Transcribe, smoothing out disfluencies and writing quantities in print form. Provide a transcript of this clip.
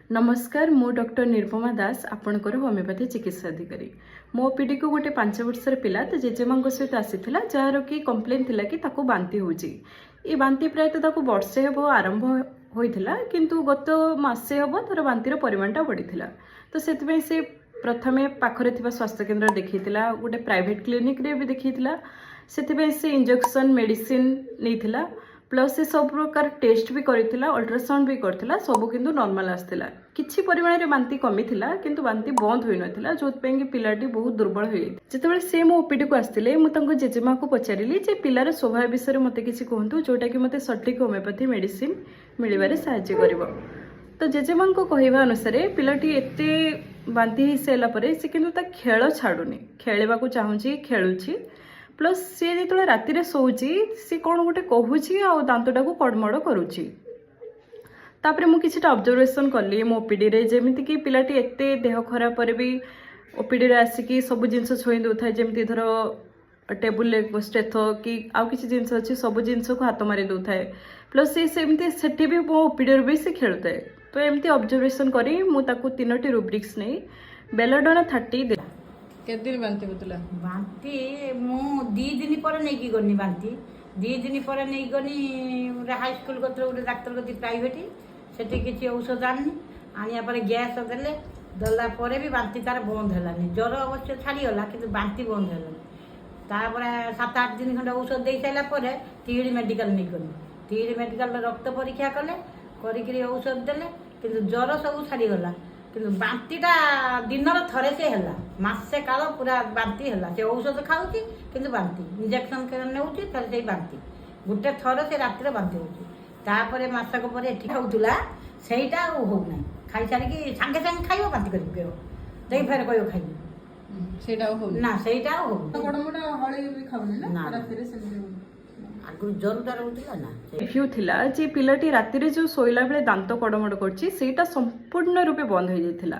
नमस्कार मु डॉक्टर निरुपमा दास आपणकर होमिओपैथी चिकित्सा अधिकारी मो ओपीडी को गोटे 5 वर्षर पिला तो जेजेमा सहित आसीथिला जार कि कंप्लेन थिला कि ताको बांती होउची ए बांती प्रायतः ताको वर्षे हेबो आरंभ होइथिला किंतु गत मासे हेबो तार बांतीर परिमाणटा बढ़िथिला तो सेतबे से प्रथमे पाखरे थिबा स्वास्थ्य केन्द्र देखैथिला गोटे प्राइवेट क्लिनिक रे भी देखैथिला सेतबे से इंजेक्शन मेडिसिन नैथिला प्लस से सब प्रकार टेस्ट भी करथिला अल्ट्रासाउंड भी करथिला सब किंतु नॉर्मल आस्थिला किछि परिमाण रे बांती कमी थिला किंतु बांती बंद होई नथिला जोत पेंगी पिलाटी बहुत दुर्बल होई जेतेबेले से मो ओपीडी को आस्थिले मु तांको जेजेमा को पचारिली जे पिलार स्वभाव विषय मते किछि कहंतु जोटा कि मते सटीक होमिओपैथी मेडिसिन मिलिबारे सहाय्य करिवो तो जेजेमा को कहवा अनुसार पिलाटी एते बांती ही सेला परे से किंतु ता खेल छाडुनी खेलेबा को चाहूची खेलुची प्लस सी जो राति शोची सी कौन गोटे कहूँ आ दांतटा को कड़मड़ करुच्ची तापर मुझे ऑब्जर्वेशन कली मो ओपीडी रे जेमिति कि पिलाटी एते देह खराब पर भी ओपीडी रे आसिकी सब जिनस छुई दउथाय जेमिति धर टेबुल स्टेथ कि आउ किछि जिनस अछि सब जिनस को हाथ मारी दउथाय प्लस से सेमिति सेठी भी मो ओपीडी रे भी से खेलुथाय तो एमती ऑब्जर्वेशन करी मु ताकू 3टी रुब्रिक्स नै बेलाडोना 30 दे केते दिन बांती होतला बांती मु 2 दिन पर नहीं की गनी बांती 2 दिन पर नहीं गनी हाई स्कूल कत्र गोटे डाक्टर गति प्राइवेट सेठी किछि औषध आनी आनिया पर गैस देले दला पर भी बांती तार बंद हलानी ज्वर अवश्य छाड़ी गला किंतु बांती बंद हलानी तापर 7-8 दिन खंड औषध दे साइला पर तीड़ी मेडिकल नहीं गनी तीड़ी मेडिकल रक्त परीक्षा कले करी औषध देले किंतु ज्वर सब छाड़ी गला किंतु बांतीटा दिन थरे से है मसे काल पूरा बांती है से औषध खाऊँ किंतु बांती इंजेक्शन नेउची थरे से बांती गोटे थर से रातिर बांती होपर मसक पर एठी खाऊला सेटा होना खाई सारिकी सांगे सांगे खाइब बांती कर दे फेर कह खाइब ना सेटा आगु जरूर रोला ना रिफ्यू थिला जे पिलाटी राति रे जो सोइला बेले दांत कड़मड़ करछि सेटा संपूर्ण रूपे बंद हो जाइथिला